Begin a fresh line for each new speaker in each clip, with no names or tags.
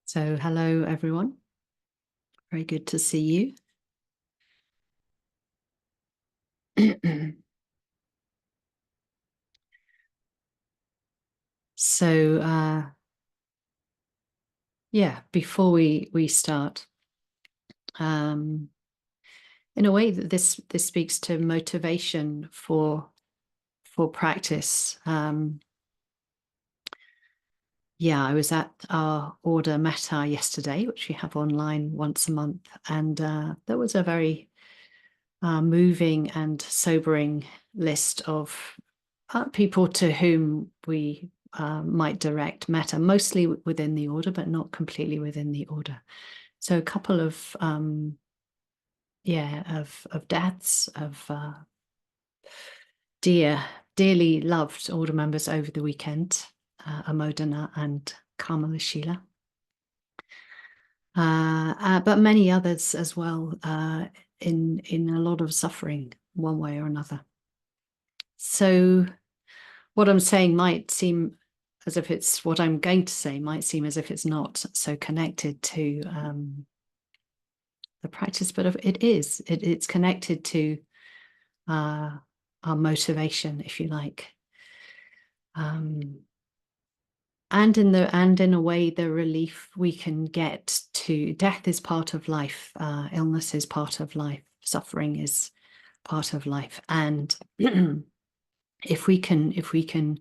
So hello, everyone. Very good to see you. So yeah, before we start, in a way that this speaks to motivation for practice. Yeah, I was at our Order Metta yesterday, which we have online once a month, and there was a very moving and sobering list of people to whom we might direct metta, mostly within the order, but not completely within the order. So a couple of deaths of dearly loved order members over the weekend, Amodana and Kamalashila. But many others as well, in a lot of suffering, one way or another. So what I'm saying might seem as if it's what I'm going to say might seem as if it's not so connected to the practice, but it is. It's connected to our motivation, if you like, and in a way, the relief we can get to death is part of life, illness is part of life, suffering is part of life, and if we can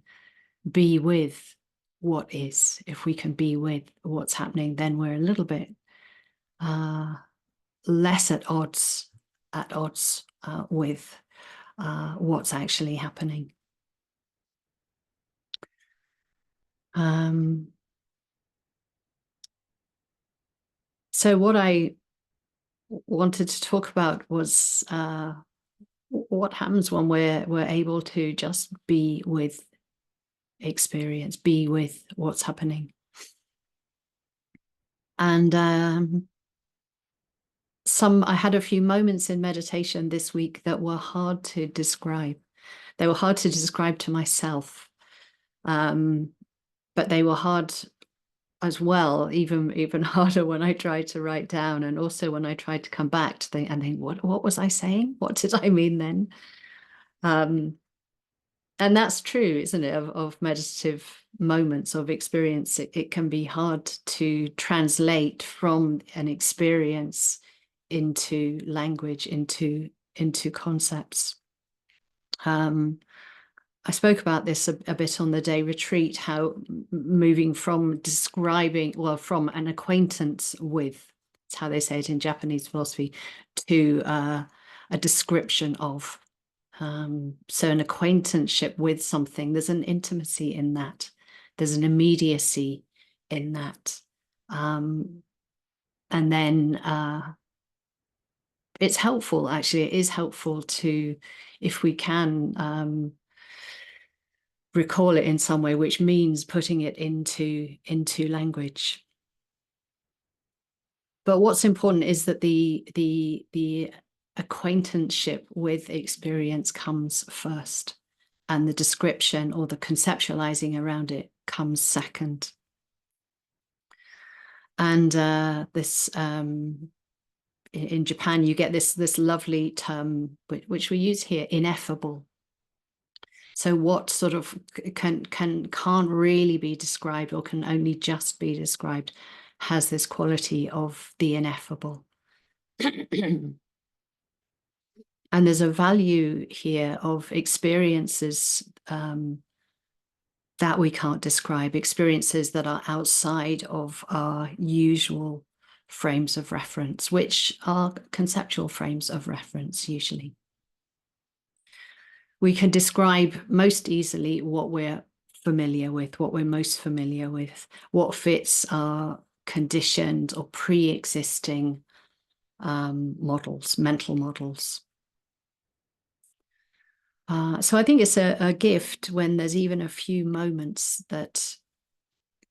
be with what is, if we can be with what's happening, then we're a little bit less at odds with what's actually happening. So what I wanted to talk about was what happens when we're able to just be with experience, be with what's happening. And I had a few moments in meditation this week that were hard to describe. They were hard to describe to myself, but they were hard as well, even harder when I tried to write down, and also when I tried to come back to think what was I saying? What did I mean then? And that's true, isn't it, of meditative moments of experience. It can be hard to translate from an experience into language, into concepts. I spoke about this a bit on the day retreat, how moving from from an acquaintance with, that's how they say it in Japanese philosophy, to a description of. So an acquaintanceship with something, there's an intimacy in that. There's an immediacy in that. And then it's helpful, actually. It is helpful to, if we can, recall it in some way, which means putting it into language. But what's important is that the acquaintanceship with experience comes first, and the description or the conceptualizing around it comes second. And this in Japan, you get this lovely term which we use here, ineffable. So what sort of can't really be described, or can only just be described, has this quality of the ineffable. And there's a value here of experiences that we can't describe, experiences that are outside of our usual frames of reference, which are conceptual frames of reference usually. We can describe most easily what we're familiar with, what we're most familiar with, what fits our conditioned or pre-existing models, mental models. So I think it's a gift when there's even a few moments that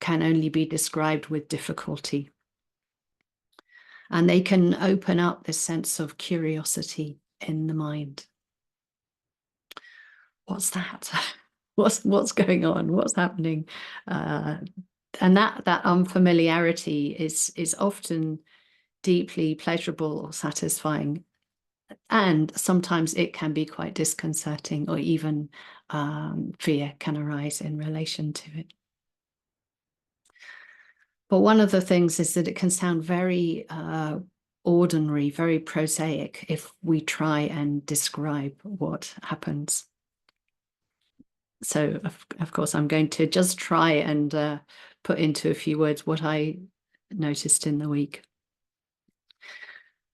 can only be described with difficulty. And they can open up this sense of curiosity in the mind. What's that? What's going on? What's happening? and that unfamiliarity is often deeply pleasurable or satisfying, and sometimes it can be quite disconcerting, or even fear can arise in relation to it. But one of the things is that it can sound very ordinary, very prosaic if we try and describe what happens. So, of course, I'm going to just try and put into a few words what I noticed in the week.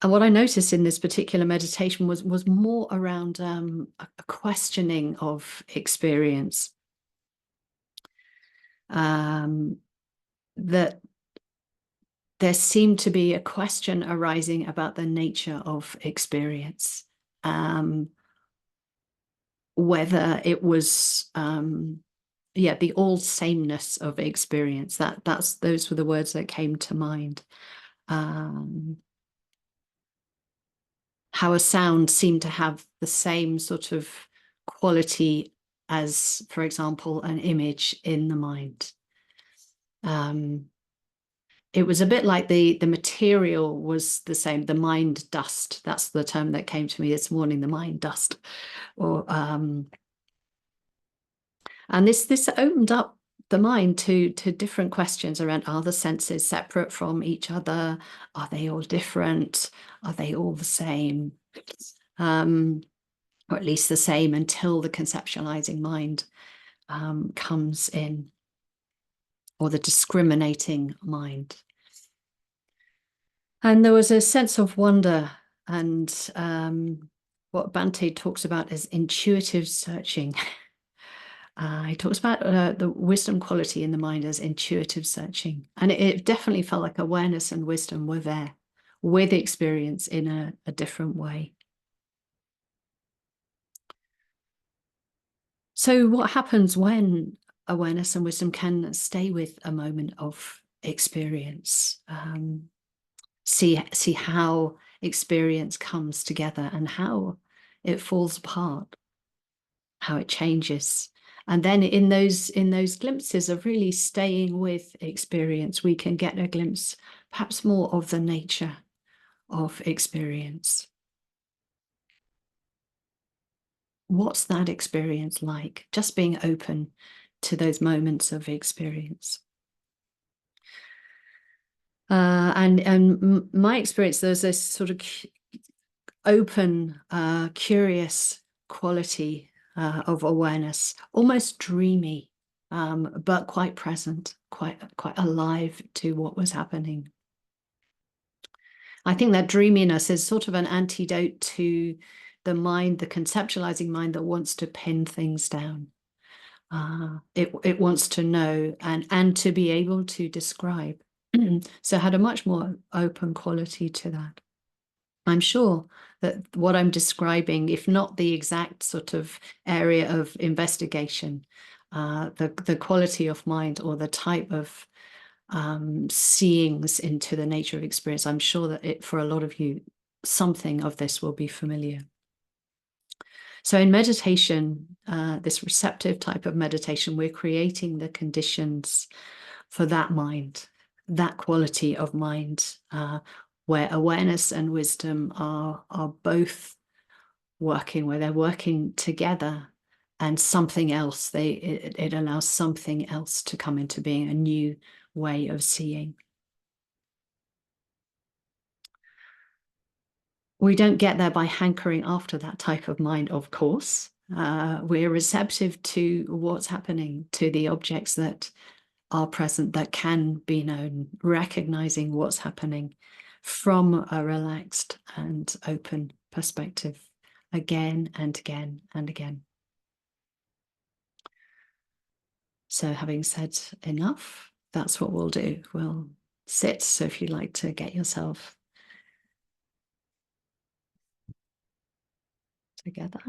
And what I noticed in this particular meditation was more around a questioning of experience. That there seemed to be a question arising about the nature of experience, whether it was the all-sameness of experience. Those were the words that came to mind. How a sound seemed to have the same sort of quality as, for example, an image in the mind. It was a bit like the material was the same, the mind dust. That's the term that came to me this morning, the mind dust. Or and this opened up the mind to different questions around, are the senses separate from each other? Are they all different? Are they all the same? Or at least the same until the conceptualizing mind comes in, or the discriminating mind. And there was a sense of wonder, and what Bhante talks about is intuitive searching. He talks about the wisdom quality in the mind as intuitive searching. And it definitely felt like awareness and wisdom were there with experience in a different way. So what happens when awareness and wisdom can stay with a moment of experience? See how experience comes together and how it falls apart, how it changes. And then in those glimpses of really staying with experience, we can get a glimpse perhaps more of the nature of experience. What's that experience like? Just being open to those moments of experience. And my experience, there's this sort of open, curious quality of awareness, almost dreamy, but quite present, quite alive to what was happening. I think that dreaminess is sort of an antidote to the mind, the conceptualizing mind that wants to pin things down. It wants to know and to be able to describe. So it had a much more open quality to that. I'm sure that what I'm describing, if not the exact sort of area of investigation, the quality of mind or the type of seeings into the nature of experience, I'm sure that for a lot of you, something of this will be familiar. So in meditation, this receptive type of meditation, we're creating the conditions for that mind, that quality of mind, where awareness and wisdom are both working, where they're working together, and something else, it allows something else to come into being, a new way of seeing. We don't get there by hankering after that type of mind, of course. We're receptive to what's happening, to the objects that are present, that can be known, recognizing what's happening from a relaxed and open perspective, again and again and again. So having said enough, that's what we'll do. We'll sit. So if you'd like to get yourself together.